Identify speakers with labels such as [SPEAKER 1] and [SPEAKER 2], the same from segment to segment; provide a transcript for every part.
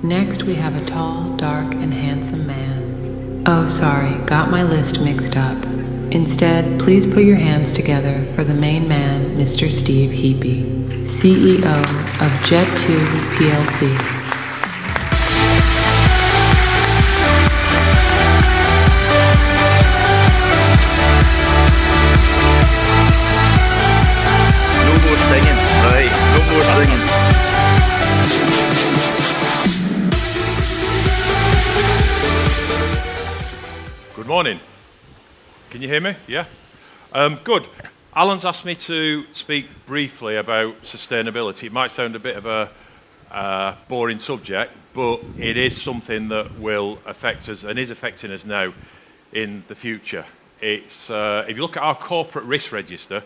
[SPEAKER 1] Next, we have a tall, dark, and handsome man. Oh, sorry, got my list mixed up. Instead, please put your hands together for the main man, Mr. Steve Heapy, CEO of Jet2 PLC.
[SPEAKER 2] No more singing, right? No more singing.
[SPEAKER 3] Good morning. Can you hear me? Yeah? Good. Alan's asked me to speak briefly about sustainability. It might sound a bit of a boring subject, but it is something that will affect us and is affecting us now in the future. It's, if you look at our corporate risk register,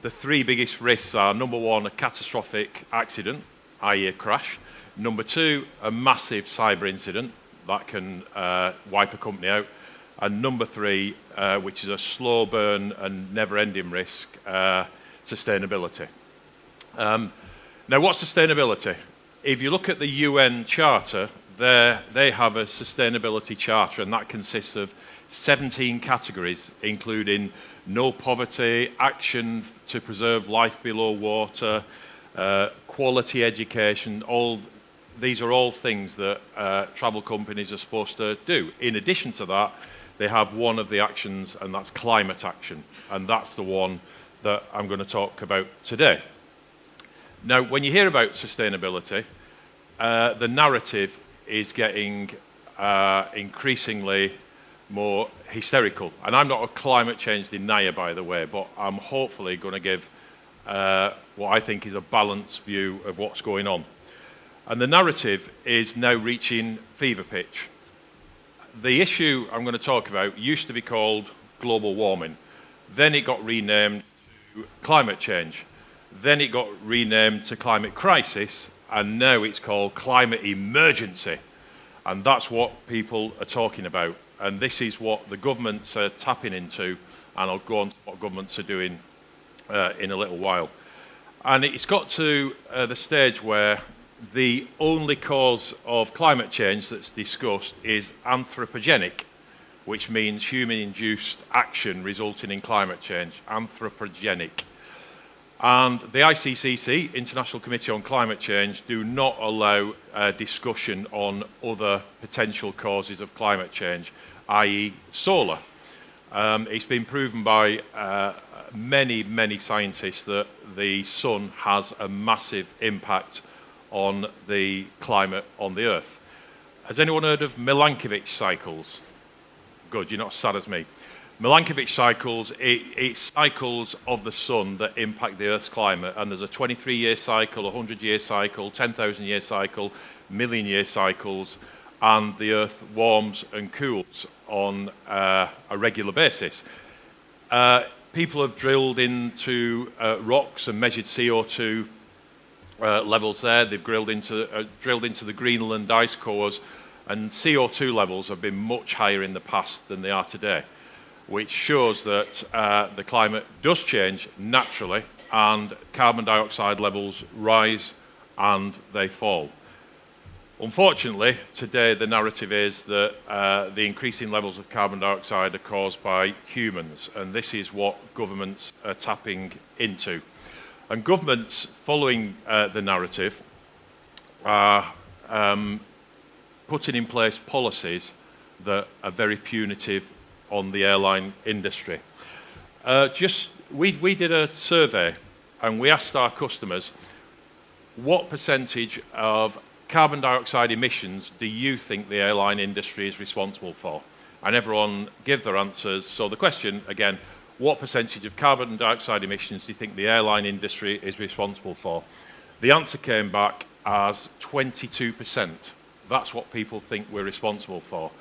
[SPEAKER 3] the three biggest risks are, number one, a catastrophic accident, i.e. a crash. Number two, a massive cyber incident that can wipe a company out. And number three, which is a slow burn and never-ending risk, sustainability. Now, what's sustainability? If you look at the UN Charter, they have a sustainability charter, and that consists of 17 categories, including no poverty, action to preserve life below water, quality education. These are all things that travel companies are supposed to do. In addition to that, they have one of the actions, and that's climate action. And that's the one that I'm going to talk about today. Now, when you hear about sustainability, the narrative is getting increasingly more hysterical. And I'm not a climate change denier, by the way, but I'm hopefully going to give what I think is a balanced view of what's going on. And the narrative is now reaching fever pitch. The issue I'm going to talk about used to be called global warming. Then it got renamed to climate change. Then it got renamed to climate crisis, and now it's called climate emergency. And that's what people are talking about. And this is what the governments are tapping into, and I'll go on to what governments are doing in a little while. And it's got to the stage where the only cause of climate change that's discussed is anthropogenic, which means human-induced action resulting in climate change, anthropogenic. And the ICCC, International Committee on Climate Change, do not allow discussion on other potential causes of climate change, i.e. solar. It's been proven by many scientists that the sun has a massive impact on the climate on the Earth. Has anyone heard of Milankovitch cycles? Good, you're not as sad as me. Milankovitch cycles, it's cycles of the sun that impact the Earth's climate, and there's a 23-year cycle, a 100-year cycle, 10,000-year cycle, million-year cycles, and the Earth warms and cools on a regular basis. People have drilled into rocks and measured CO2 levels there. They've drilled into the Greenland ice cores, and CO2 levels have been much higher in the past than they are today, which shows that the climate does change naturally, and carbon dioxide levels rise and they fall. Unfortunately, today the narrative is that the increasing levels of carbon dioxide are caused by humans, and this is what governments are tapping into. And governments, following the narrative, are putting in place policies that are very punitive on the airline industry. We did a survey, and we asked our customers, what percentage of carbon dioxide emissions do you think the airline industry is responsible for? And everyone gave their answers. So the question, again, what percentage of carbon dioxide emissions do you think the airline industry is responsible for? The answer came back as 22%. That's what people think we're responsible for.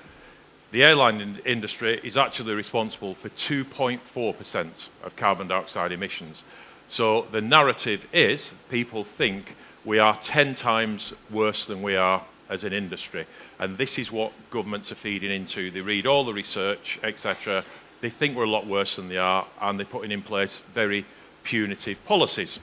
[SPEAKER 3] The airline industry is actually responsible for 2.4% of carbon dioxide emissions. So the narrative is people think we are 10 times worse than we are as an industry. And this is what governments are feeding into. They read all the research, etc. They think we're a lot worse than they are, and they're putting in place very punitive policies.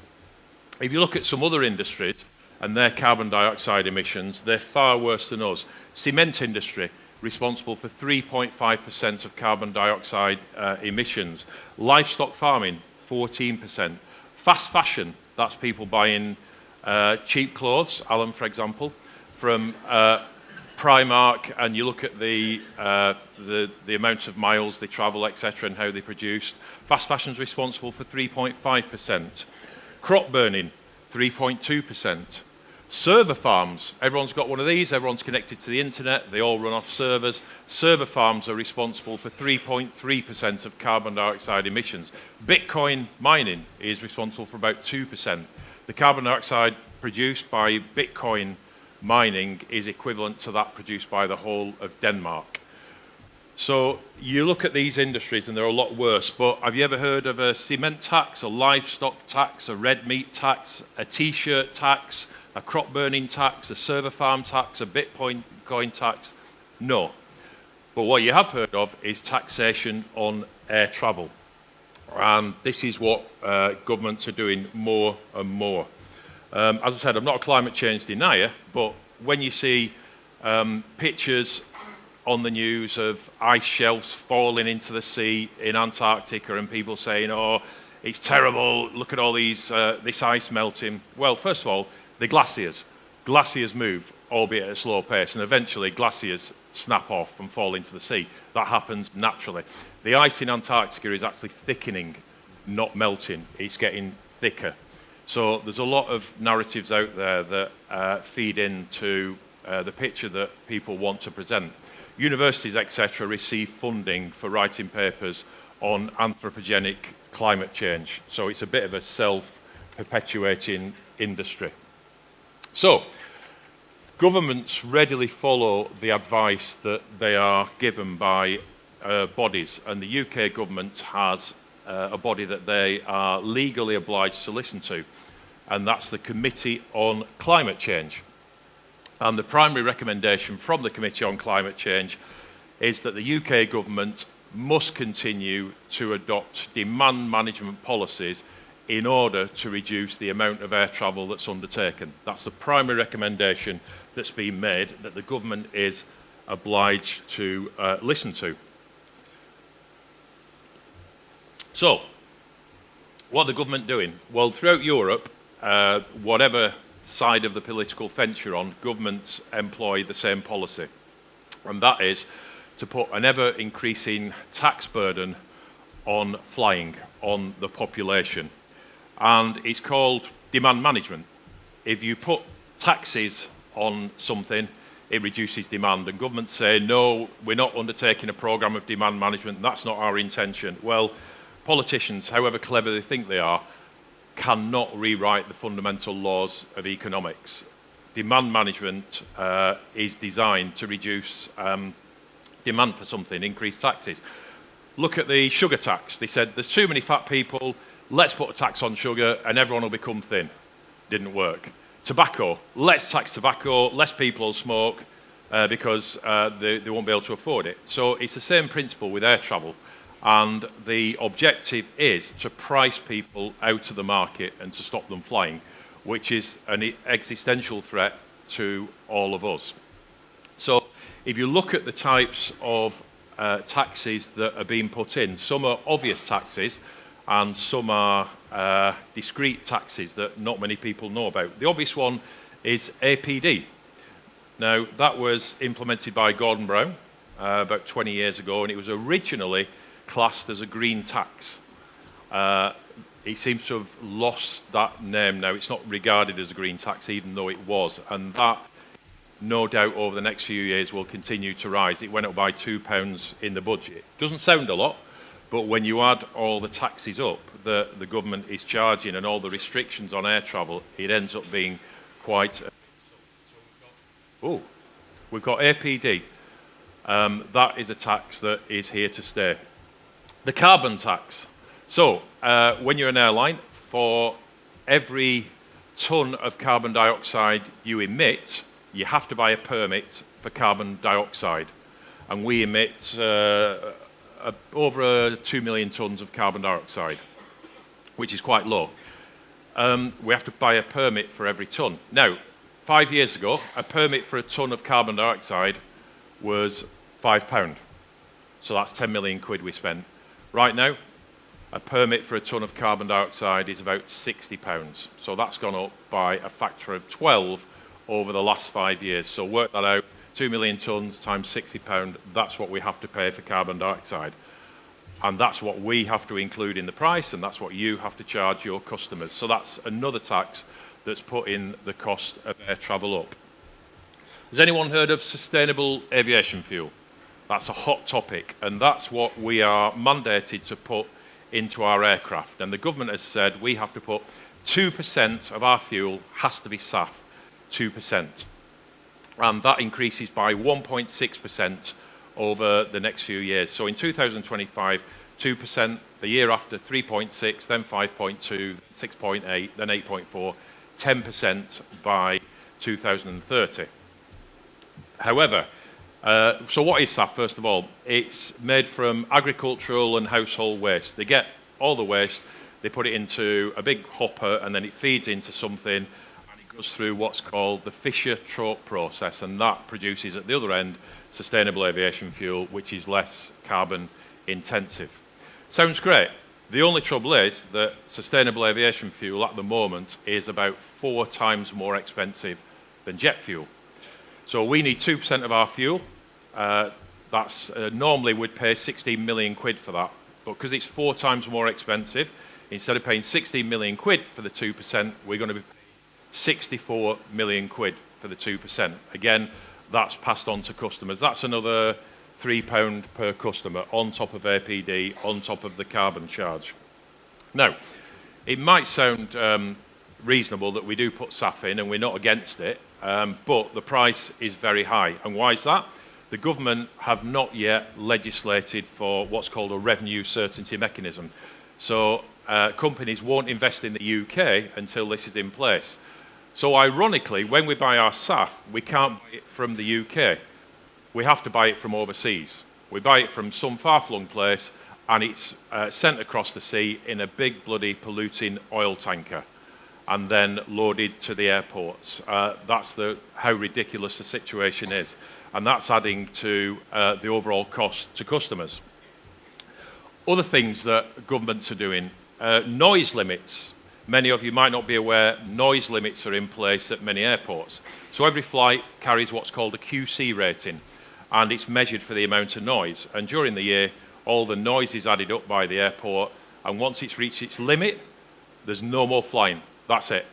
[SPEAKER 3] If you look at some other industries, and their carbon dioxide emissions, they're far worse than us. Cement industry, responsible for 3.5% of carbon dioxide emissions. Livestock farming, 14%. Fast fashion, that's people buying cheap clothes, Alan, for example, from Primark, and you look at the amount of miles they travel, etc., and how they produced. Fast fashion is responsible for 3.5%. Crop burning, 3.2%. Server farms, everyone's got one of these, everyone's connected to the internet, they all run off servers. Server farms are responsible for 3.3% of carbon dioxide emissions. Bitcoin mining is responsible for about 2%. The carbon dioxide produced by Bitcoin mining is equivalent to that produced by the whole of Denmark. So you look at these industries and they're a lot worse, but have you ever heard of a cement tax, a livestock tax, a red meat tax, a t-shirt tax, a crop burning tax, a server farm tax, a Bitcoin tax? No. But what you have heard of is taxation on air travel. And this is what governments are doing more and more. As I said, I'm not a climate change denier, but when you see pictures on the news of ice shelves falling into the sea in Antarctica and people saying, oh, it's terrible, look at all these this ice melting. Well, first of all, the glaciers. Glaciers move, albeit at a slow pace, and eventually glaciers snap off and fall into the sea. That happens naturally. The ice in Antarctica is actually thickening, not melting. It's getting thicker. So there's a lot of narratives out there that feed into the picture that people want to present. Universities, etc., receive funding for writing papers on anthropogenic climate change. So it's a bit of a self-perpetuating industry. So governments readily follow the advice that they are given by bodies, and the UK government has a body that they are legally obliged to listen to, and that's the Committee on Climate Change. And the primary recommendation from the Committee on Climate Change is that the UK government must continue to adopt demand management policies in order to reduce the amount of air travel that's undertaken. That's the primary recommendation that's been made, that the government is obliged to listen to. So, what are the government doing? Well, throughout Europe, whatever side of the political fence you're on, governments employ the same policy. And that is to put an ever-increasing tax burden on flying, on the population. And it's called demand management. If you put taxes on something, it reduces demand. And governments say, no, we're not undertaking a programme of demand management, that's not our intention. Well, politicians, however clever they think they are, cannot rewrite the fundamental laws of economics. Demand management is designed to reduce demand for something, increase taxes. Look at the sugar tax. They said there's too many fat people, let's put a tax on sugar and everyone will become thin. Didn't work. Tobacco, let's tax tobacco, less people will smoke because they won't be able to afford it. So it's the same principle with air travel. And the objective is to price people out of the market and to stop them flying, which is an existential threat to all of us. So if you look at the types of taxes that are being put in, some are obvious taxes and some are discrete taxes that not many people know about. The obvious one is APD. Now, that was implemented by Gordon Brown about 20 years ago, and it was originally classed as a green tax. He seems to have lost that name now. It's not regarded as a green tax, even though it was. And that, no doubt, over the next few years will continue to rise. It went up by £2 in the budget. Doesn't sound a lot, but when you add all the taxes up that the government is charging and all the restrictions on air travel, it ends up being quite... we've got APD. That is a tax that is here to stay. The carbon tax. So, when you're an airline, for every tonne of carbon dioxide you emit, you have to buy a permit for carbon dioxide. And we emit over 2 million tonnes of carbon dioxide, which is quite low. we have to buy a permit for every tonne. Now, 5 years ago, a permit for a tonne of carbon dioxide was £5. So that's 10 million quid we spent. Right now, a permit for a tonne of carbon dioxide is about £60. So that's gone up by a factor of 12 over the last 5 years. So work that out, 2 million tonnes times £60, that's what we have to pay for carbon dioxide. And that's what we have to include in the price, and that's what you have to charge your customers. So that's another tax that's putting the cost of air travel up. Has anyone heard of sustainable aviation fuel? That's a hot topic, and that's what we are mandated to put into our aircraft. And the government has said we have to put 2% of our fuel has to be SAF, 2%. And that increases by 1.6% over the next few years. So in 2025, 2%, the year after 3.6, then 5.2, 6.8, then 8.4, 10% by 2030. However, so what is SAF, first of all? It's made from agricultural and household waste. They get all the waste, they put it into a big hopper, and then it feeds into something, and it goes through what's called the Fischer-Tropsch process, and that produces, at the other end, sustainable aviation fuel, which is less carbon intensive. Sounds great. The only trouble is that sustainable aviation fuel at the moment is about 4 times more expensive than jet fuel. So we need 2% of our fuel. Normally we'd pay 16 million quid for that, but because it's 4 times more expensive, instead of paying 16 million quid for the 2%, we're going to be paying 64 million quid for the 2%. Again, that's passed on to customers. That's another £3 per customer on top of APD, on top of the carbon charge. Now, it might sound reasonable that we do put SAF in and we're not against it, but the price is very high. And why is that? The government have not yet legislated for what's called a revenue certainty mechanism. So companies won't invest in the UK until this is in place. So ironically, when we buy our SAF, we can't buy it from the UK. We have to buy it from overseas. We buy it from some far-flung place, and it's sent across the sea in a big bloody polluting oil tanker and then loaded to the airports. That's how ridiculous the situation is. And that's adding to the overall cost to customers. Other things that governments are doing, noise limits. Many of you might not be aware, noise limits are in place at many airports. So every flight carries what's called a QC rating, and it's measured for the amount of noise. And during the year, all the noise is added up by the airport, and once it's reached its limit, there's no more flying. That's it.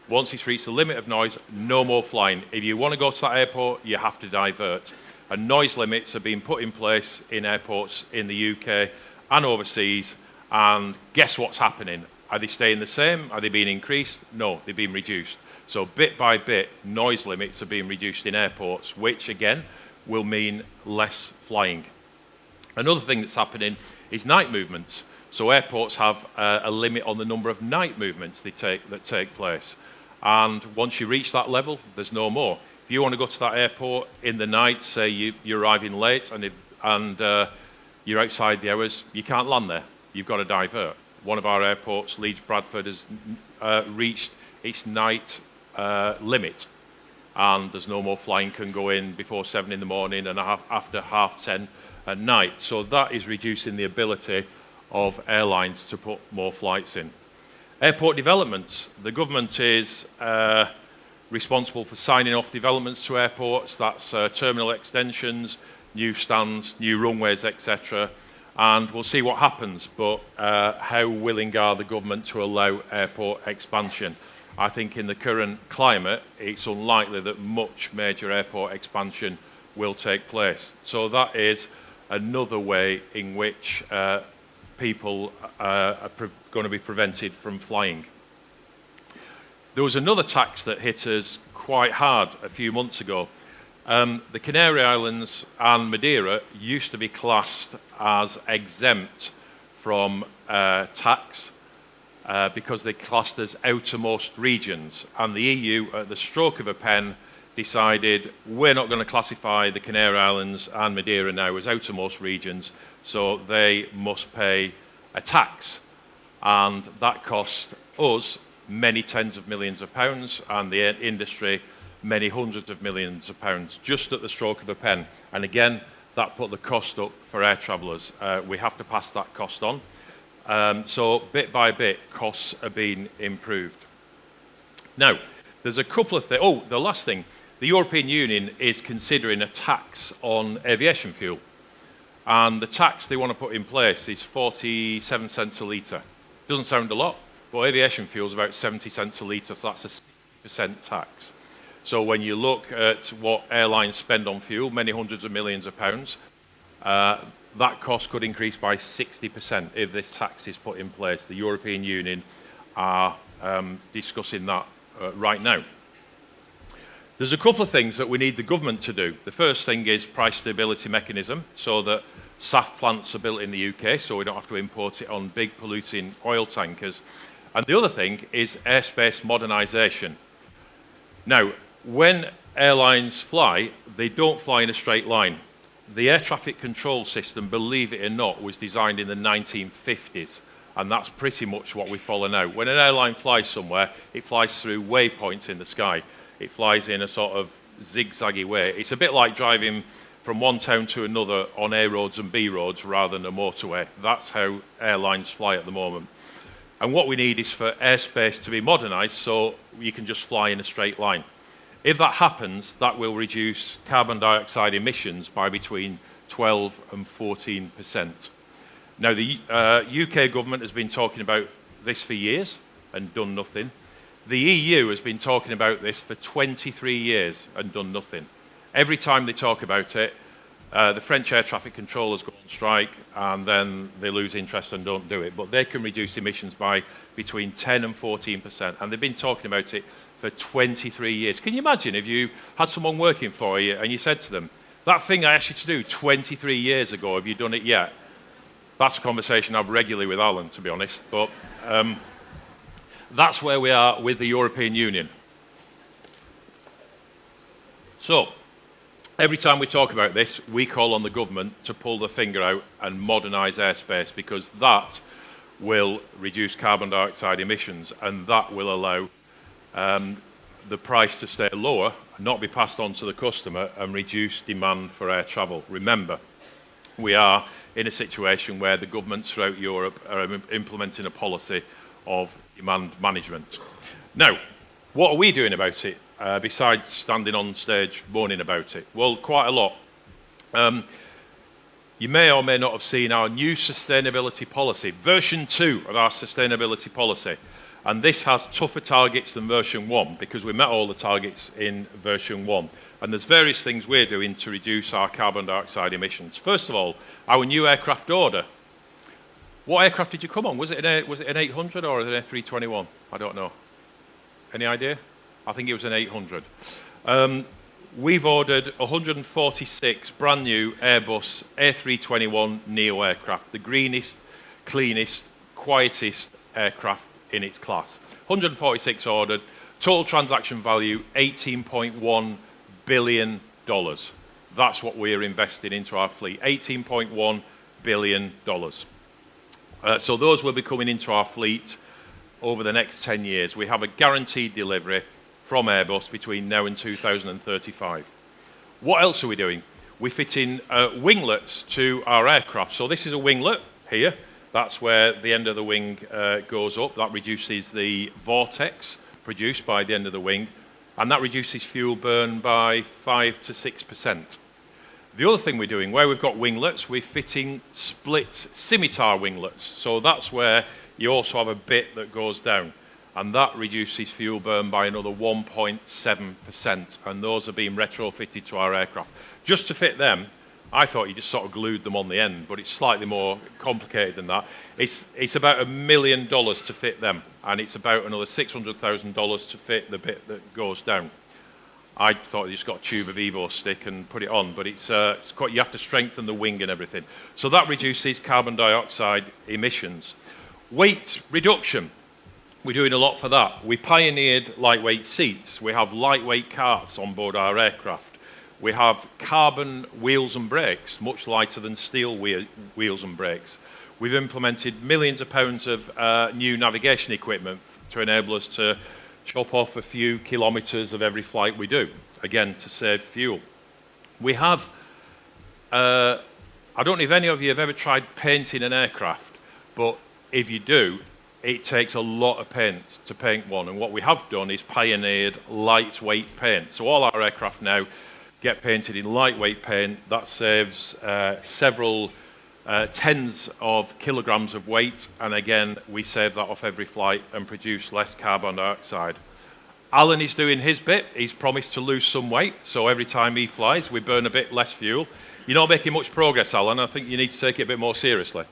[SPEAKER 3] Once it's reached the limit of noise, no more flying. If you want to go to that airport, you have to divert. And noise limits are being put in place in airports in the UK and overseas, and guess what's happening? Are they staying the same? Are they being increased? No, they're being reduced. So bit by bit, noise limits are being reduced in airports, which again will mean less flying. Another thing that's happening is night movements. So airports have a limit on the number of night movements that take place. And once you reach that level, there's no more. If you want to go to that airport in the night, say you're arriving late and you're outside the hours, you can't land there. You've got to divert. One of our airports, Leeds Bradford, has reached its night limit, and there's no more flying can go in before 7 in the morning and after 10:30 at night. So that is reducing the ability of airlines to put more flights in. Airport developments. The government is responsible for signing off developments to airports. That's terminal extensions, new stands, new runways, etc. And we'll see what happens, but how willing are the government to allow airport expansion? I think in the current climate, it's unlikely that much major airport expansion will take place. So that is another way in which people are going to be prevented from flying. There was another tax that hit us quite hard a few months ago. The Canary Islands and Madeira used to be classed as exempt from tax because they're classed as outermost regions. And the EU, at the stroke of a pen, decided we're not going to classify the Canary Islands and Madeira now as outermost regions, so they must pay a tax. And that cost us many tens of millions of pounds, and the industry many hundreds of millions of pounds, just at the stroke of a pen. And again, that put the cost up for air travellers. We have to pass that cost on. So bit by bit, costs are being improved. Now, there's a couple of things. Oh, the last thing. The European Union is considering a tax on aviation fuel. And the tax they want to put in place is 47 cents a litre. Doesn't sound a lot, but aviation fuel is about 70 cents a litre, so that's a 60% tax. So when you look at what airlines spend on fuel, many hundreds of millions of pounds, that cost could increase by 60% if this tax is put in place. The European Union are discussing that right now. There's a couple of things that we need the government to do. The first thing is price stability mechanism, so that SAF plants are built in the UK, so we don't have to import it on big polluting oil tankers. And the other thing is airspace modernisation. Now, when airlines fly, they don't fly in a straight line. The air traffic control system, believe it or not, was designed in the 1950s, and that's pretty much what we follow now. When an airline flies somewhere, it flies through waypoints in the sky. It flies in a sort of zigzaggy way. It's a bit like driving from one town to another on A roads and B roads rather than a motorway. That's how airlines fly at the moment. And what we need is for airspace to be modernised so you can just fly in a straight line. If that happens, that will reduce carbon dioxide emissions by between 12 and 14%. Now, the UK government has been talking about this for years and done nothing. The EU has been talking about this for 23 years and done nothing. Every time they talk about it, the French air traffic controllers go on strike and then they lose interest and don't do it. But they can reduce emissions by between 10 and 14%. And they've been talking about it for 23 years. Can you imagine if you had someone working for you and you said to them, that thing I asked you to do 23 years ago, have you done it yet? That's a conversation I have regularly with Alan, to be honest. But that's where we are with the European Union. So, every time we talk about this, we call on the government to pull the finger out and modernise airspace, because that will reduce carbon dioxide emissions and that will allow the price to stay lower, not be passed on to the customer, and reduce demand for air travel. Remember, we are in a situation where the governments throughout Europe are implementing a policy of demand management. Now, what are we doing about it, besides standing on stage moaning about it? Well, quite a lot. You may or may not have seen our new sustainability policy, version 2 of our sustainability policy. And this has tougher targets than version 1, because we met all the targets in version 1. And there's various things we're doing to reduce our carbon dioxide emissions. First of all, our new aircraft order. What aircraft did you come on? Was it an 800 or an A321? I don't know. Any idea? I think it was an 800. We've ordered 146 brand new Airbus A321 neo aircraft, the greenest, cleanest, quietest aircraft in its class. 146 ordered, total transaction value $18.1 billion. That's what we're investing into our fleet, $18.1 billion. So those will be coming into our fleet over the next 10 years. We have a guaranteed delivery from Airbus between now and 2035. What else are we doing? We're fitting winglets to our aircraft. So this is a winglet here. That's where the end of the wing goes up. That reduces the vortex produced by the end of the wing, and that reduces fuel burn by 5 to 6%. The other thing we're doing, where we've got winglets, we're fitting split scimitar winglets. So that's where you also have a bit that goes down, and that reduces fuel burn by another 1.7%, and those are being retrofitted to our aircraft. Just to fit them, I thought you just sort of glued them on the end, but it's slightly more complicated than that. It's about $1 million to fit them, and it's about another $600,000 to fit the bit that goes down. I thought you just got a tube of Evo stick and put it on, but it's quite, you have to strengthen the wing and everything. So that reduces carbon dioxide emissions. Weight reduction. We're doing a lot for that. We pioneered lightweight seats. We have lightweight carts on board our aircraft. We have carbon wheels and brakes, much lighter than steel wheels and brakes. We've implemented millions of pounds of new navigation equipment to enable us to chop off a few kilometres of every flight we do, again, to save fuel. We have, I don't know if any of you have ever tried painting an aircraft, but if you do, it takes a lot of paint to paint one. And what we have done is pioneered lightweight paint. So all our aircraft now get painted in lightweight paint. That saves several tens of kilograms of weight. And again, we save that off every flight and produce less carbon dioxide. Alan is doing his bit. He's promised to lose some weight. So every time he flies, we burn a bit less fuel. You're not making much progress, Alan. I think you need to take it a bit more seriously.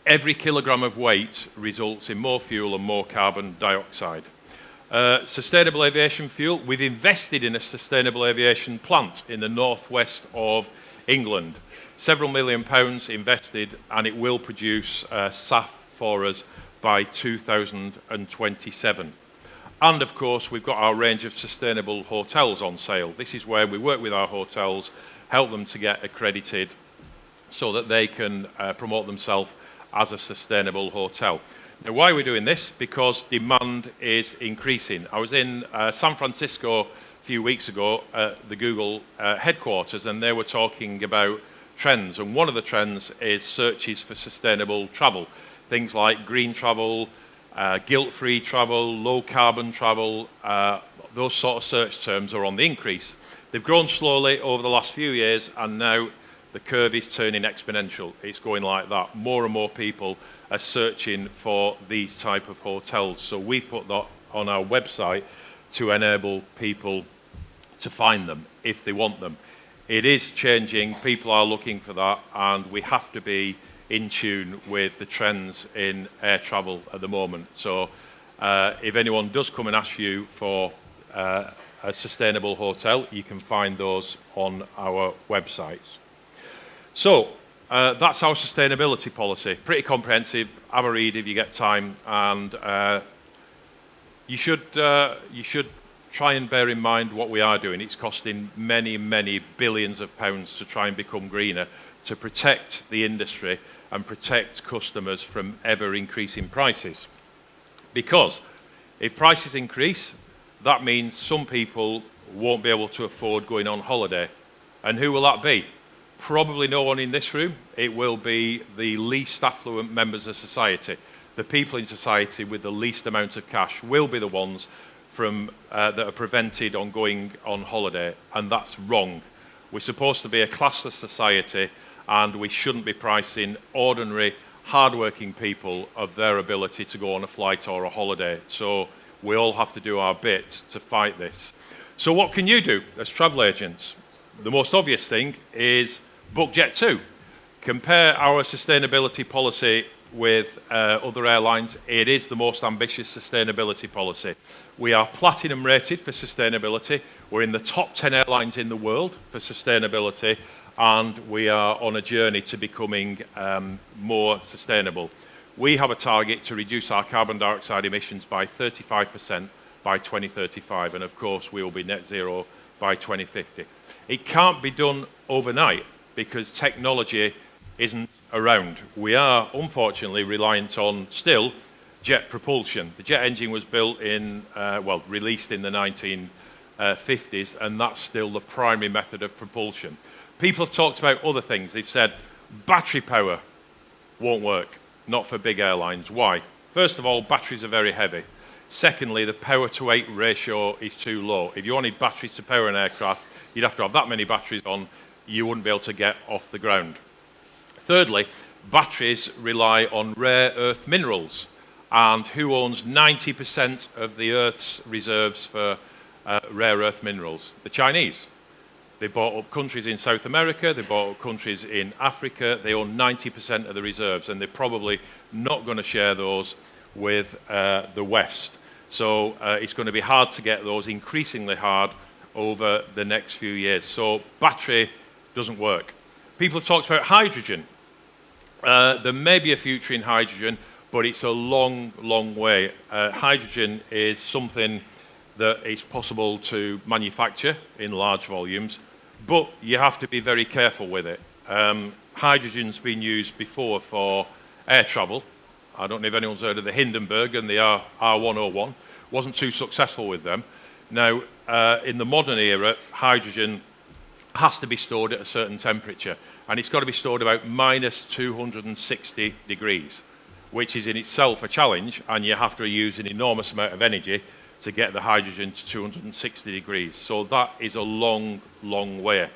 [SPEAKER 3] Every kilogram of weight results in more fuel and more carbon dioxide. Sustainable aviation fuel, we've invested in a sustainable aviation plant in the northwest of England. Several £1 million invested, and it will produce SAF for us by 2027. And of course, we've got our range of sustainable hotels on sale. This is where we work with our hotels, help them to get accredited so that they can promote themselves as a sustainable hotel. Now, why are we doing this? Because demand is increasing. I was in San Francisco a few weeks ago at the Google headquarters, and they were talking about trends. And one of the trends is searches for sustainable travel. Things like green travel, guilt-free travel, low-carbon travel, those sort of search terms are on the increase. They've grown slowly over the last few years, and now the curve is turning exponential. It's going like that. More and more people are searching for these type of hotels. So we put that on our website to enable people to find them if they want them. It is changing. People are looking for that, and we have to be in tune with the trends in air travel at the moment. So if anyone does come and ask you for a sustainable hotel, you can find those on our websites. So that's our sustainability policy. Pretty comprehensive. Have a read if you get time, and you should try and bear in mind what we are doing. It's costing many, many billions of pounds to try and become greener, to protect the industry and protect customers from ever increasing prices. Because if prices increase, that means some people won't be able to afford going on holiday. And who will that be? Probably no one in this room. It will be the least affluent members of society. The people in society with the least amount of cash will be the ones that are prevented on going on holiday, and that's wrong. We're supposed to be a classless society, and we shouldn't be pricing ordinary, hard-working people of their ability to go on a flight or a holiday. So we all have to do our bit to fight this. So what can you do as travel agents? The most obvious thing is book Jet2. Compare our sustainability policy with other airlines. It is the most ambitious sustainability policy. We are platinum rated for sustainability. We're in the top 10 airlines in the world for sustainability, and we are on a journey to becoming more sustainable. We have a target to reduce our carbon dioxide emissions by 35% by 2035, and of course we will be net zero by 2050. It can't be done overnight because technology isn't around. We are unfortunately reliant on still jet propulsion. The jet engine was built released in the 1950s, and that's still the primary method of propulsion. People have talked about other things. They've said battery power won't work, not for big airlines. Why? First of all, batteries are very heavy. Secondly, the power to weight ratio is too low. If you wanted batteries to power an aircraft, you'd have to have that many batteries on, you wouldn't be able to get off the ground. Thirdly, batteries rely on rare earth minerals, and who owns 90% of the Earth's reserves for rare earth minerals? The Chinese. They bought up countries in South America, they bought up countries in Africa, they own 90% of the reserves, and they're probably not going to share those with the West. So it's going to be hard to get those, increasingly hard over the next few years. So battery doesn't work. People have talked about hydrogen. There may be a future in hydrogen, but it's a long, long way. Hydrogen is something that is possible to manufacture in large volumes, but you have to be very careful with it. Hydrogen's been used before for air travel, I don't know if anyone's heard of the Hindenburg and the R101. Wasn't too successful with them. Now, in the modern era, hydrogen has to be stored at a certain temperature, and it's got to be stored about minus 260 degrees, which is in itself a challenge, and you have to use an enormous amount of energy to get the hydrogen to 260 degrees. So that is a long, long way.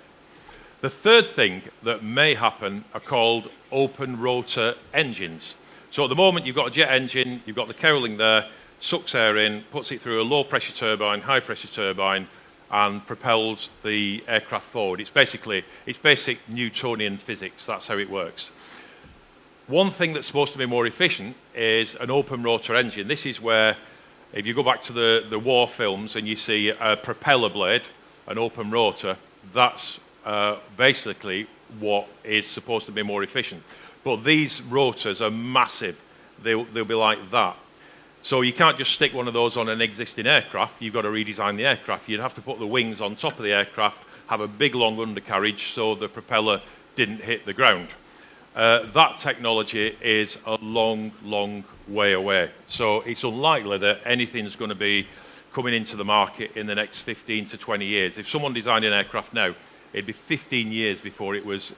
[SPEAKER 3] The third thing that may happen are called open rotor engines. So at the moment, you've got a jet engine, you've got the cowling there, sucks air in, puts it through a low pressure turbine, high pressure turbine, and propels the aircraft forward. It's basic Newtonian physics. That's how it works. One thing that's supposed to be more efficient is an open rotor engine. This is where, if you go back to the war films and you see a propeller blade, an open rotor, that's basically what is supposed to be more efficient. But these rotors are massive. They'll be like that. So you can't just stick one of those on an existing aircraft. You've got to redesign the aircraft. You'd have to put the wings on top of the aircraft, have a big long undercarriage so the propeller didn't hit the ground. That technology is a long, long way away. So it's unlikely that anything's going to be coming into the market in the next 15 to 20 years. If someone designed an aircraft now, it'd be 15 years before it was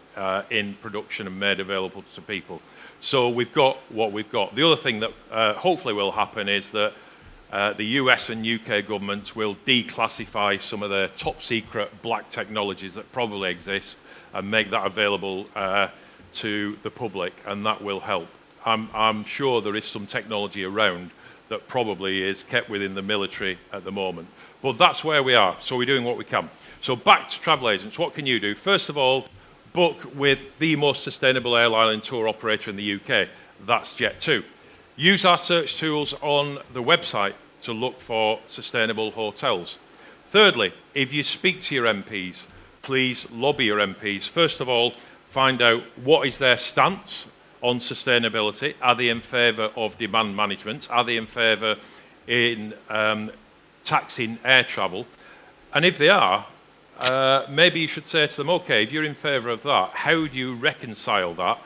[SPEAKER 3] in production and made available to people. So we've got what we've got. The other thing that hopefully will happen is that the US and UK governments will declassify some of the top secret black technologies that probably exist and make that available to the public, and that will help. I'm sure there is some technology around that probably is kept within the military at the moment. But that's where we are, so we're doing what we can. So back to travel agents, what can you do? First of all, book with the most sustainable airline and tour operator in the UK. That's Jet2. Use our search tools on the website to look for sustainable hotels. Thirdly, if you speak to your MPs, please lobby your MPs. First of all, find out what is their stance on sustainability. Are they in favour of demand management? Are they in favour in taxing air travel? And if they are, maybe you should say to them, okay, if you're in favour of that, how do you reconcile that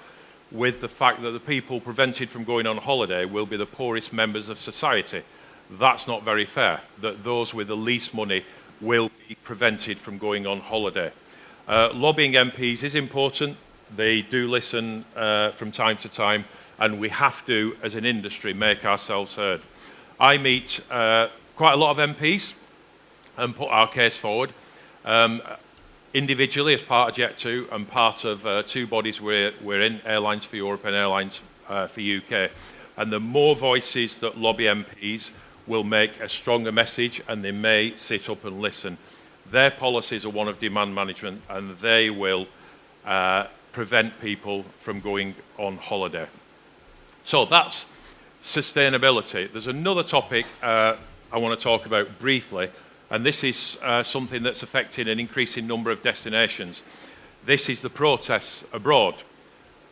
[SPEAKER 3] with the fact that the people prevented from going on holiday will be the poorest members of society? That's not very fair, that those with the least money will be prevented from going on holiday. Lobbying MPs is important. They do listen from time to time, and we have to, as an industry, make ourselves heard. I meet quite a lot of MPs and put our case forward. Individually as part of Jet2 and part of two bodies we're in, Airlines for Europe and Airlines for UK. And the more voices that lobby MPs will make a stronger message, and they may sit up and listen. Their policies are one of demand management, and they will prevent people from going on holiday. So that's sustainability. There's another topic I want to talk about briefly, and this is something that's affecting an increasing number of destinations. This is the protests abroad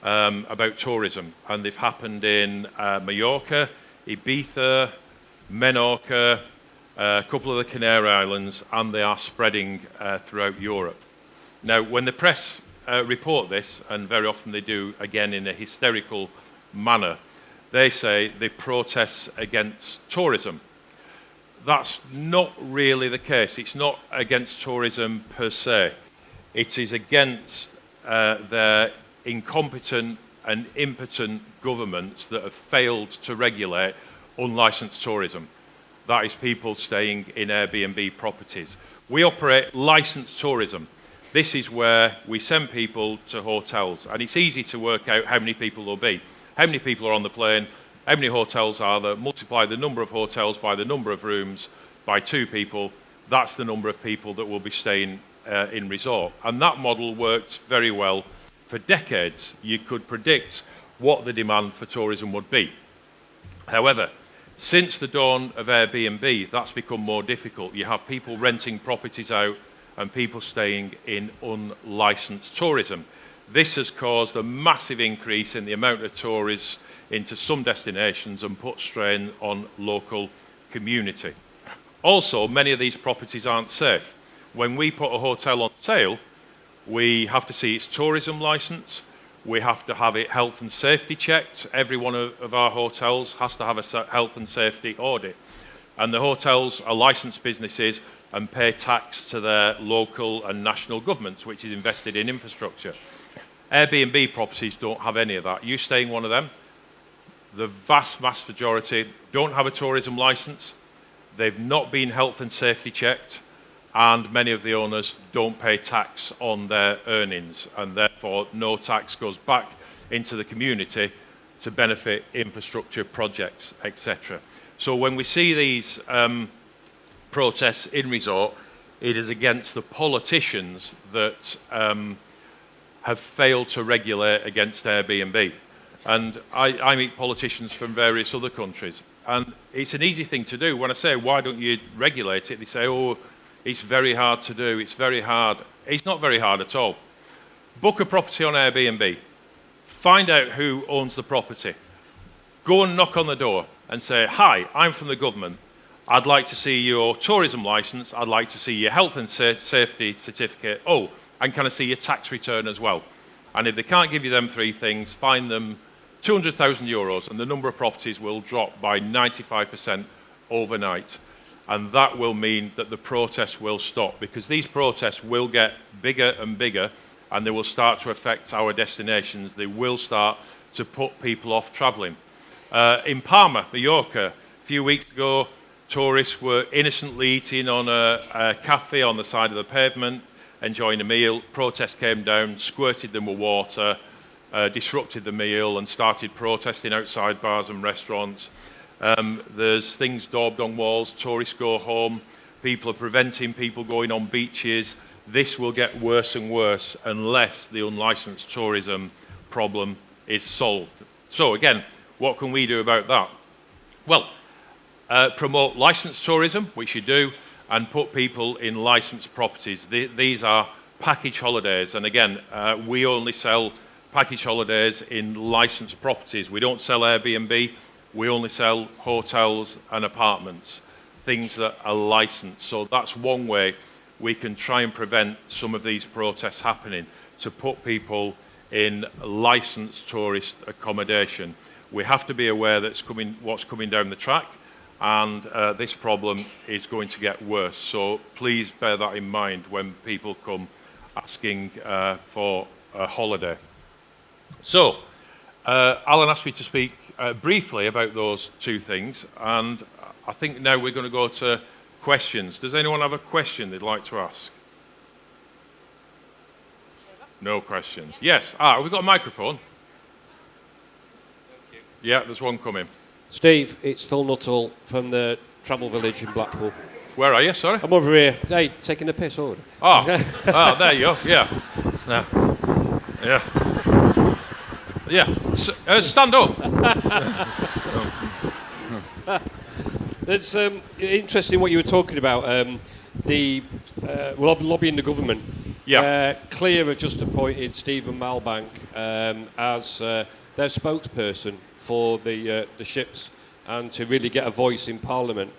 [SPEAKER 3] about tourism, and they've happened in Mallorca, Ibiza, Menorca, a couple of the Canary Islands, and they are spreading throughout Europe. Now, when the press report this, and very often they do, again in a hysterical manner, they say they protest against tourism. That's not really the case. It's not against tourism per se. It is against their incompetent and impotent governments that have failed to regulate unlicensed tourism. That is people staying in Airbnb properties. We operate licensed tourism. This is where we send people to hotels, and it's easy to work out how many people there'll be. How many people are on the plane, how many hotels are there, multiply the number of hotels by the number of rooms by 2 people, that's the number of people that will be staying in resort. And that model worked very well for decades. You could predict what the demand for tourism would be. However, since the dawn of Airbnb, that's become more difficult. You have people renting properties out and people staying in unlicensed tourism. This has caused a massive increase in the amount of tourists into some destinations and put strain on local community. Also, many of these properties aren't safe. When we put a hotel on sale, we have to see its tourism license, We have to have it health and safety checked. Every one of our hotels has to have a health and safety audit. And the hotels are licensed businesses and pay tax to their local and national governments, which is invested in infrastructure. Airbnb properties don't have any of that. You stay in one of them, the vast majority don't have a tourism license. They've not been health and safety checked, and many of the owners don't pay tax on their earnings, and therefore no tax goes back into the community to benefit infrastructure projects, etc. So when we see these protests in resort, it is against the politicians that have failed to regulate against Airbnb. And I meet politicians from various other countries, and it's an easy thing to do. When I say, why don't you regulate it, they say, oh, it's very hard to do, it's very hard. It's not very hard at all. Book a property on Airbnb, find out who owns the property, go and knock on the door and say, hi, I'm from the government, I'd like to see your tourism license, I'd like to see your health and safety certificate, oh, and can I see your tax return as well? And if they can't give you them three things, fine them €200,000, and the number of properties will drop by 95% overnight. And that will mean that the protests will stop, because these protests will get bigger and bigger, and they will start to affect our destinations. They will start to put people off travelling. In Palma, Mallorca, a few weeks ago, tourists were innocently eating on a cafe on the side of the pavement, enjoying a meal. Protest came down, squirted them with water, disrupted the meal, and started protesting outside bars and restaurants. There's things daubed on walls, tourists go home, people are preventing people going on beaches. This will get worse and worse unless the unlicensed tourism problem is solved. So again, what can we do about that? Well, promote licensed tourism, which you do, and put people in licensed properties. These are package holidays, and again, we only sell package holidays in licensed properties. We don't sell Airbnb, we only sell hotels and apartments, things that are licensed. So that's one way we can try and prevent some of these protests happening, to put people in licensed tourist accommodation. We have to be aware that's what's coming down the track, and this problem is going to get worse. So please bear that in mind when people come asking for a holiday. So Alan asked me to speak briefly about those two things, and I think now we're going to go to questions. Does anyone have a question they'd like to ask? No questions. Yes. We've got a microphone. Yeah, there's one coming.
[SPEAKER 4] Steve, it's Phil Nuttall from the Travel Village in Blackpool.
[SPEAKER 3] Where are you, sorry?
[SPEAKER 4] I'm over here. Hey, taking a piss over.
[SPEAKER 3] There you go. Yeah. Yeah. Yeah. Stand up.
[SPEAKER 4] It's interesting what you were talking about. Lobbying the government.
[SPEAKER 3] Yeah.
[SPEAKER 4] Clear have just appointed Stephen Malbank as their spokesperson for the ships, and to really get a voice in Parliament.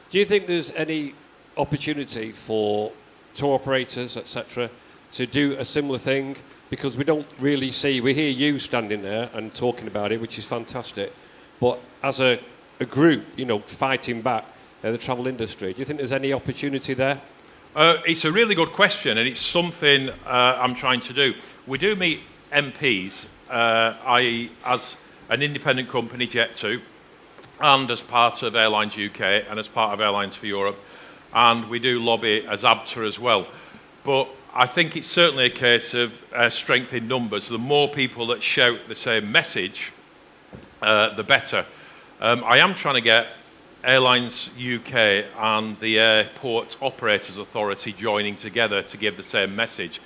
[SPEAKER 4] Do you think there's any opportunity for tour operators, etc., to do a similar thing? Because we don't really see, we hear you standing there and talking about it, which is fantastic, but as a group, fighting back the travel industry, do you think there's any opportunity there?
[SPEAKER 3] It's a really good question, and it's something I'm trying to do. We do meet MPs, i.e. as an independent company, Jet2, and as part of Airlines UK and as part of Airlines for Europe, and we do lobby as ABTA as well. But I think it's certainly a case of strength in numbers. The more people that shout the same message, the better. I am trying to get Airlines UK and the Airport Operators Authority joining together to give the same message.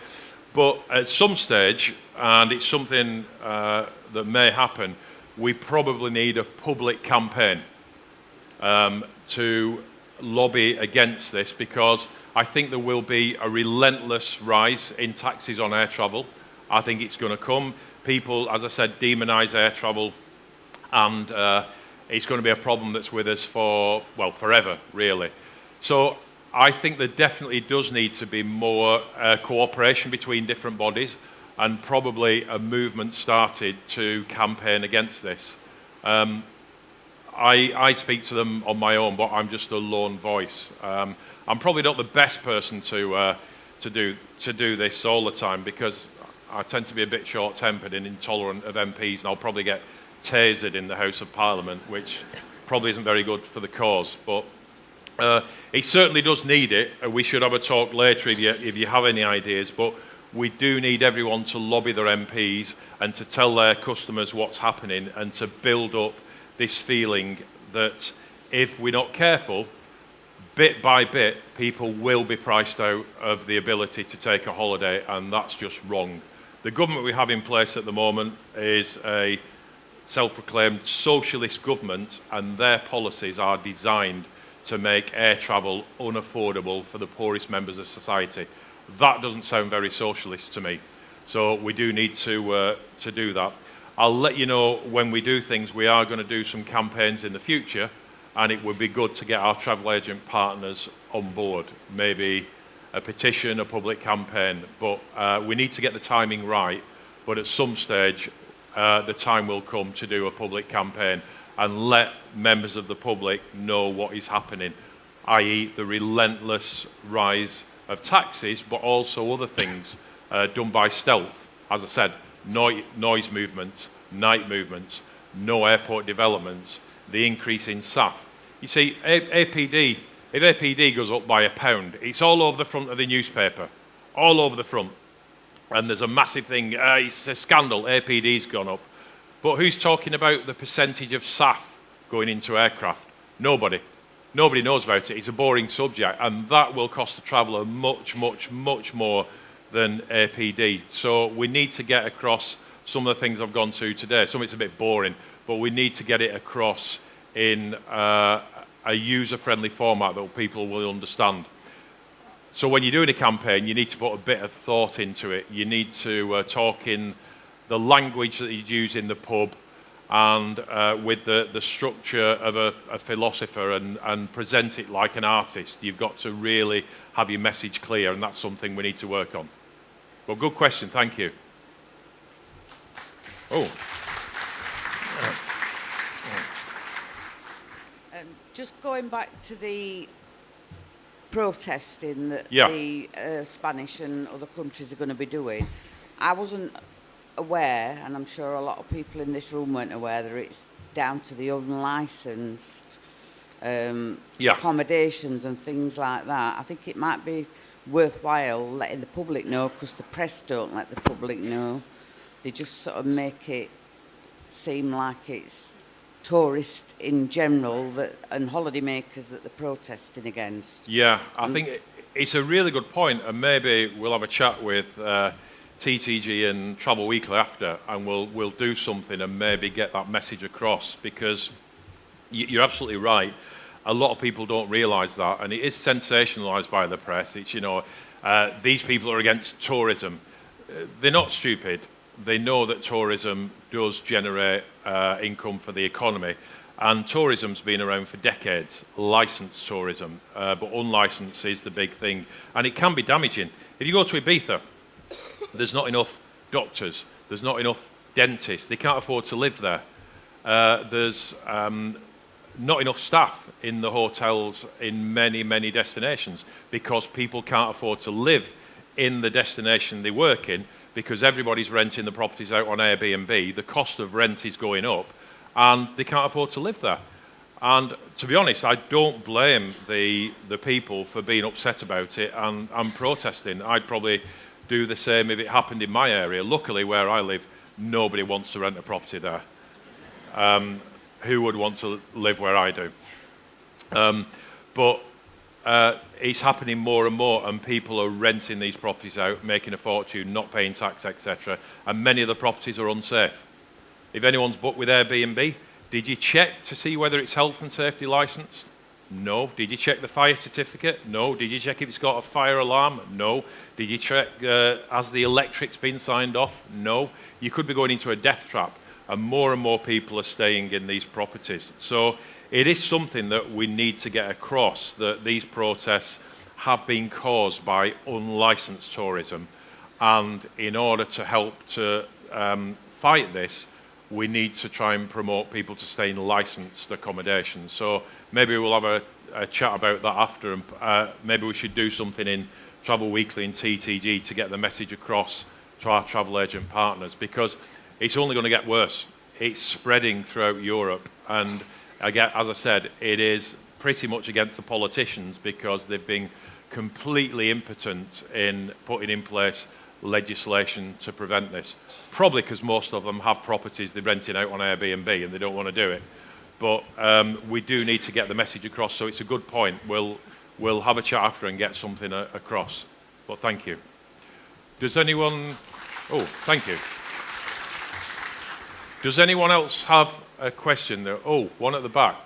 [SPEAKER 3] But at some stage, and it's something that may happen, we probably need a public campaign to lobby against this, because I think there will be a relentless rise in taxes on air travel. I think it's going to come. People, as I said, demonise air travel, and it's going to be a problem that's with us for, well, forever, really. So I think there definitely does need to be more cooperation between different bodies. and probably a movement started to campaign against this. I speak to them on my own, but I'm just a lone voice. I'm probably not the best person to do this all the time, because I tend to be a bit short-tempered and intolerant of MPs, and I'll probably get tasered in the House of Parliament, which probably isn't very good for the cause. But it certainly does need it. We should have a talk later if you have any ideas. But we do need everyone to lobby their MPs and to tell their customers what's happening, and to build up this feeling that if we're not careful, bit by bit, people will be priced out of the ability to take a holiday, and that's just wrong. The government we have in place at the moment is a self-proclaimed socialist government, and their policies are designed to make air travel unaffordable for the poorest members of society. That doesn't sound very socialist to me. So we do need to do that. I'll let you know when we do things. We are going to do some campaigns in the future, and it would be good to get our travel agent partners on board. Maybe a petition, a public campaign, but we need to get the timing right. But at some stage, the time will come to do a public campaign and let members of the public know what is happening, i.e. the relentless rise of taxes, but also other things done by stealth. As I said, noise movements, night movements, no airport developments, the increase in SAF. You see, APD, if APD goes up by £1, it's all over the front of the newspaper, all over the front. And there's a massive thing, it's a scandal, APD's gone up. But who's talking about the percentage of SAF going into aircraft? Nobody. Nobody knows about it. It's a boring subject, and that will cost the traveller much, much, much more than APD. So we need to get across some of the things I've gone to today. Some of it's a bit boring, but we need to get it across in a user-friendly format that people will understand. So when you're doing a campaign, you need to put a bit of thought into it. You need to talk in the language that you'd use in the pub, and with the structure of a philosopher, and present it like an artist. You've got to really have your message clear, and that's something we need to work on. Well, good question, thank you. Oh.
[SPEAKER 5] Just going back to the protesting that
[SPEAKER 3] Yeah.
[SPEAKER 5] the Spanish and other countries are going to be doing, I wasn't aware, and I'm sure a lot of people in this room weren't aware, that it's down to the unlicensed accommodations and things like that. I think it might be worthwhile letting the public know, because the press don't let the public know. They just sort of make it seem like it's tourists in general and holidaymakers that they're protesting against.
[SPEAKER 3] Yeah, I think it's a really good point, and maybe we'll have a chat with TTG and Travel Weekly after, and we'll do something and maybe get that message across, because you're absolutely right. A lot of people don't realise that, and it is sensationalised by the press. It's, these people are against tourism. They're not stupid. They know that tourism does generate income for the economy, and tourism's been around for decades, licensed tourism, but unlicensed is the big thing, and it can be damaging. If you go to Ibiza, there's not enough doctors, there's not enough dentists, they can't afford to live there. There's not enough staff in the hotels in many, many destinations, because people can't afford to live in the destination they work in, because everybody's renting the properties out on Airbnb. The cost of rent is going up, and they can't afford to live there. And to be honest, I don't blame the people for being upset about it and protesting. I'd probably do the same if it happened in my area. Luckily, where I live, nobody wants to rent a property there. Who would want to live where I do? But it's happening more and more, and people are renting these properties out, making a fortune, not paying tax, etc. And many of the properties are unsafe. If anyone's booked with Airbnb, did you check to see whether it's health and safety licensed? No. Did you check the fire certificate? No. Did you check if it's got a fire alarm? No. Did you check has the electrics been signed off? No. You could be going into a death trap, and more people are staying in these properties. So it is something that we need to get across, that these protests have been caused by unlicensed tourism, And in order to help to fight this, we need to try and promote people to stay in licensed accommodation. So maybe we'll have a chat about that after, and maybe we should do something in Travel Weekly and TTG to get the message across to our travel agent partners, because it's only going to get worse. It's spreading throughout Europe, and again, as I said, it is pretty much against the politicians because they've been completely impotent in putting in place legislation to prevent this. Probably because most of them have properties they're renting out on Airbnb and they don't want to do it. But we do need to get the message across, so it's a good point. We'll have a chat after and get something across. But thank you. Does anyone... Oh, thank you. Does anyone else have a question there? Oh, one at the back.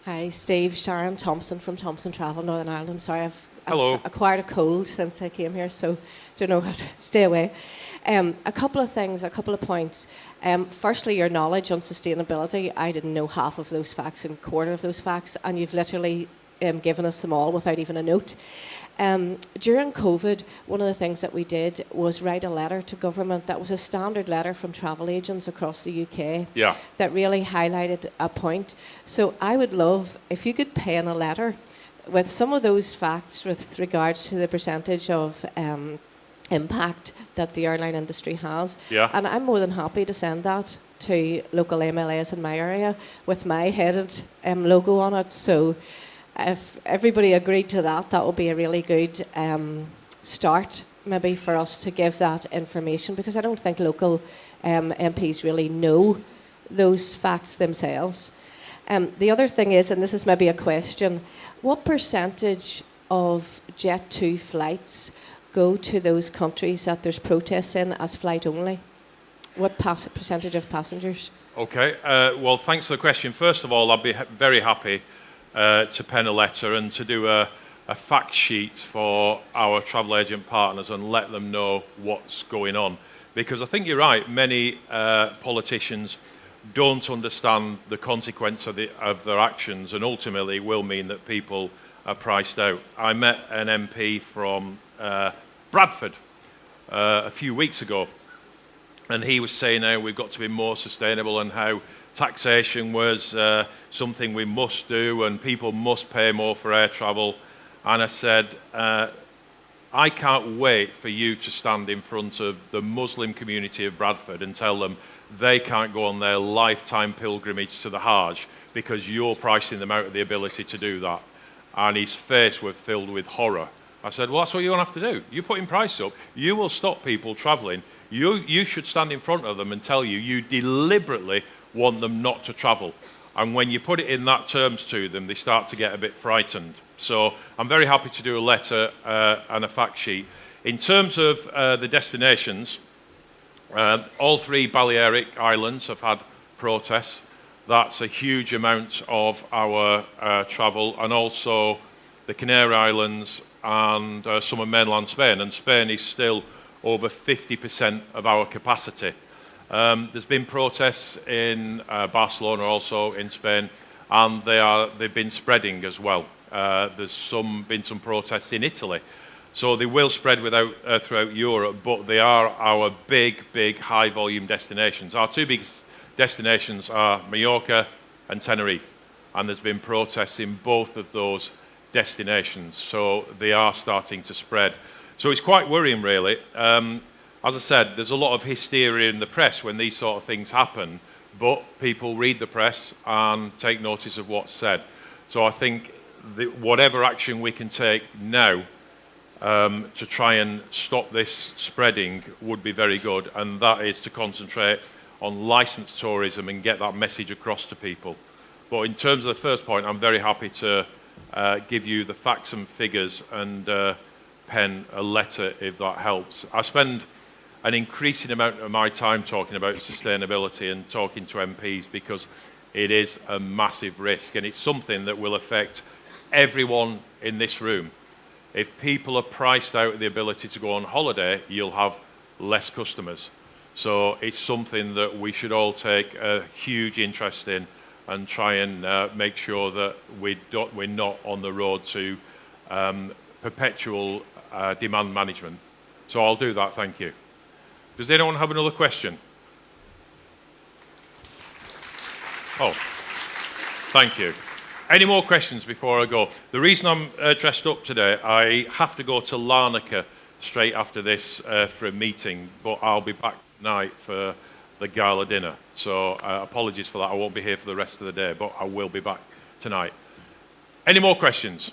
[SPEAKER 6] Hi, Steve. Sharon Thompson from Thompson Travel, Northern Ireland. Sorry, I've acquired a cold since I came here, so don't know how to stay away. A couple of things, a couple of points. Firstly, your knowledge on sustainability. I didn't know half of those facts and a quarter of those facts, and you've literally given us them all without even a note. During COVID, one of the things that we did was write a letter to government that was a standard letter from travel agents across the UK that really highlighted a point. So I would love if you could pen a letter with some of those facts with regards to the percentage of impact that the airline industry has.
[SPEAKER 3] Yeah.
[SPEAKER 6] And I'm more than happy to send that to local MLAs in my area with my headed logo on it. So if everybody agreed to that, that would be a really good start maybe for us to give that information, because I don't think local MPs really know those facts themselves. The other thing is, and this is maybe a question, what percentage of Jet2 flights go to those countries that there's protests in as flight only? What percentage of passengers?
[SPEAKER 3] Okay, well, thanks for the question. First of all, I'd be very happy to pen a letter and to do a fact sheet for our travel agent partners and let them know what's going on. Because I think you're right, many politicians don't understand the consequence of their actions, and ultimately will mean that people are priced out. I met an MP from Bradford a few weeks ago, and he was saying how we've got to be more sustainable and how taxation was something we must do and people must pay more for air travel. And I said, I can't wait for you to stand in front of the Muslim community of Bradford and tell them they can't go on their lifetime pilgrimage to the Hajj because you're pricing them out of the ability to do that. And his face was filled with horror. I said, well, that's what you're going to have to do. You're putting prices up. You will stop people travelling. You should stand in front of them and tell you deliberately want them not to travel. And when you put it in that terms to them, they start to get a bit frightened. So I'm very happy to do a letter and a fact sheet. In terms of the destinations, all three Balearic Islands have had protests. That's a huge amount of our travel, and also the Canary Islands and some of mainland Spain. And Spain is still over 50% of our capacity. There's been protests in Barcelona, also in Spain, and they've been spreading as well. There's been some protests in Italy. So they will spread throughout Europe, but they are our big high volume destinations. Our two biggest destinations are Mallorca and Tenerife, and there's been protests in both of those destinations. So they are starting to spread. So it's quite worrying, really. As I said, there's a lot of hysteria in the press when these sort of things happen, but people read the press and take notice of what's said. So I think whatever action we can take now to try and stop this spreading would be very good, and that is to concentrate on licensed tourism and get that message across to people. But in terms of the first point, I'm very happy to give you the facts and figures and pen a letter if that helps. I spend an increasing amount of my time talking about sustainability and talking to MPs because it is a massive risk, and it's something that will affect everyone in this room. If people are priced out of the ability to go on holiday, you'll have less customers. So it's something that we should all take a huge interest in and try and make sure that we're not on the road to perpetual demand management. So I'll do that, thank you. Does anyone have another question? Oh, thank you. Any more questions before I go? The reason I'm dressed up today, I have to go to Larnaca straight after this for a meeting, but I'll be back tonight for the gala dinner. So apologies for that. I won't be here for the rest of the day, but I will be back tonight. Any more questions?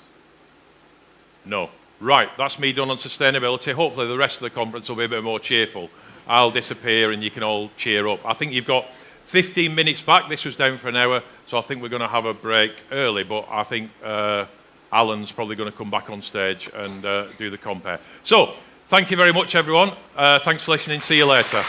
[SPEAKER 3] No. Right, that's me done on sustainability. Hopefully the rest of the conference will be a bit more cheerful. I'll disappear and you can all cheer up. I think you've got 15 minutes back. This was down for an hour, so I think we're going to have a break early, but I think Alan's probably going to come back on stage and do the compare. So, thank you very much, everyone. Thanks for listening. See you later.